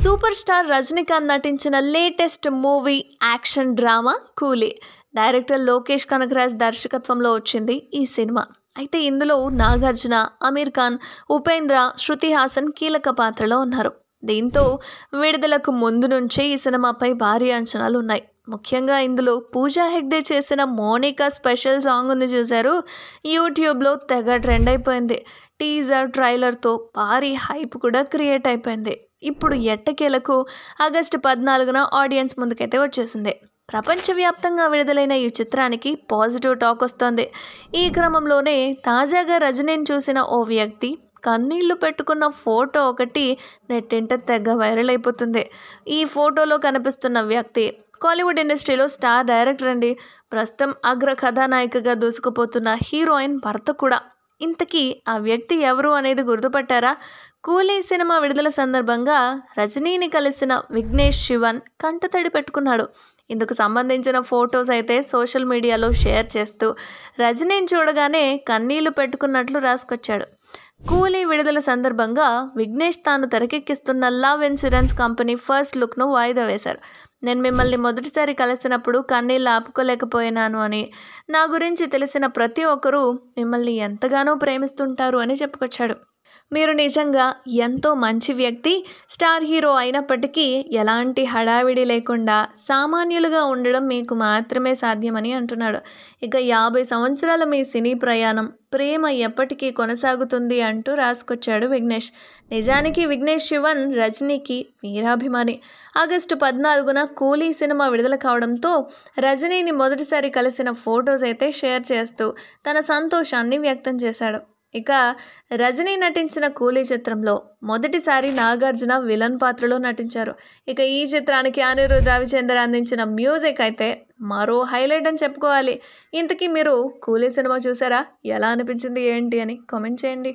Super star Rajinikanth నటించిన latest movie action drama కూలీ. Director Lokesh Kanagaraj దర్శకత్వంలో వచ్చింది ఈ సినిమా. అయితే ఇందులో నాగార్జున, అమీర్ ఖాన్, ఉపేంద్ర, శృతి హాసన్ కీలక పాత్రలో ఉన్నారు. దీంతో విడుదలకు ముందు నుంచే ఈ సినిమాపై భారీ అంచనాలు ఉన్నాయి. ముఖ్యంగా ఇందులో పూజా హెగ్డే చేసిన మోనికా స్పెషల్ సాంగ్ ఉంది చూశారు, యూట్యూబ్లో తెగ ట్రెండ్ అయిపోయింది. టీజర్ ట్రైలర్తో భారీ హైప్ కూడా క్రియేట్ అయిపోయింది. ఇప్పుడు ఎట్టకేలకు ఆగస్టు 14న ఆడియన్స్ ముందుకైతే వచ్చేసింది. ప్రపంచవ్యాప్తంగా విడుదలైన ఈ చిత్రానికి పాజిటివ్ టాక్ వస్తోంది. ఈ క్రమంలోనే తాజాగా రజనీని చూసిన ఓ వ్యక్తి కన్నీళ్లు పెట్టుకున్న ఫోటో ఒకటి నెట్టింట తెగ వైరల్ అయిపోతుంది. ఈ ఫోటోలో కనిపిస్తున్న వ్యక్తి కాలీవుడ్ ఇండస్ట్రీలో స్టార్ డైరెక్టర్ అండి. ప్రస్తుతం అగ్ర కథానాయికగా దూసుకుపోతున్న హీరోయిన్ భర్త కూడా. ఇంతకీ ఆ వ్యక్తి ఎవరు అనేది గుర్తుపట్టారా? కూలీ సినిమా విడుదల సందర్భంగా రజనీని కలిసిన విఘ్నేష్ శివన్ కంటతడి పెట్టుకున్నాడు. ఇందుకు సంబంధించిన ఫొటోస్ అయితే సోషల్ మీడియాలో షేర్ చేస్తూ రజనీని చూడగానే కన్నీళ్లు పెట్టుకున్నట్లు రాసుకొచ్చాడు. కూలీ విడుదల సందర్భంగా విఘ్నేష్ తాను తెరకెక్కిస్తున్న లవ్ ఇన్సూరెన్స్ కంపెనీ ఫస్ట్ లుక్ను వాయిదా వేశారు. నేను మిమ్మల్ని మొదటిసారి కలిసినప్పుడు కన్నీళ్ళు ఆపుకోలేకపోయినాను అని, నా గురించి తెలిసిన ప్రతి ఒక్కరూ మిమ్మల్ని ఎంతగానో ప్రేమిస్తుంటారు అని చెప్పుకొచ్చాడు. మీరు నిజంగా ఎంతో మంచి వ్యక్తి. స్టార్ హీరో అయినప్పటికీ ఎలాంటి హడావిడి లేకుండా సామాన్యులుగా ఉండడం మీకు మాత్రమే సాధ్యమని అంటున్నాడు. ఇక 50 సంవత్సరాల మీ సినీ ప్రయాణం, ప్రేమ ఎప్పటికీ కొనసాగుతుంది అంటూ రాసుకొచ్చాడు విఘ్నేష్. నిజానికి విఘ్నేష్ శివన్ రజనీకి వీరాభిమాని. ఆగస్టు 14న కూలీ సినిమా విడుదల కావడంతో రజనీని మొదటిసారి కలిసిన ఫొటోస్ అయితే షేర్ చేస్తూ తన సంతోషాన్ని వ్యక్తం చేశాడు. ఇక రజనీ నటించిన కూలీ చిత్రంలో మొదటిసారి నాగార్జున విలన్ పాత్రలో నటించారు. ఇక ఈ చిత్రానికి అనిరుద్ రవిచందర్ అందించిన మ్యూజిక్ అయితే మరో హైలైట్ అని చెప్పుకోవాలి. ఇంతకీ మీరు కూలీ సినిమా చూసారా? ఎలా అనిపించింది ఏంటి అని కామెంట్ చేయండి.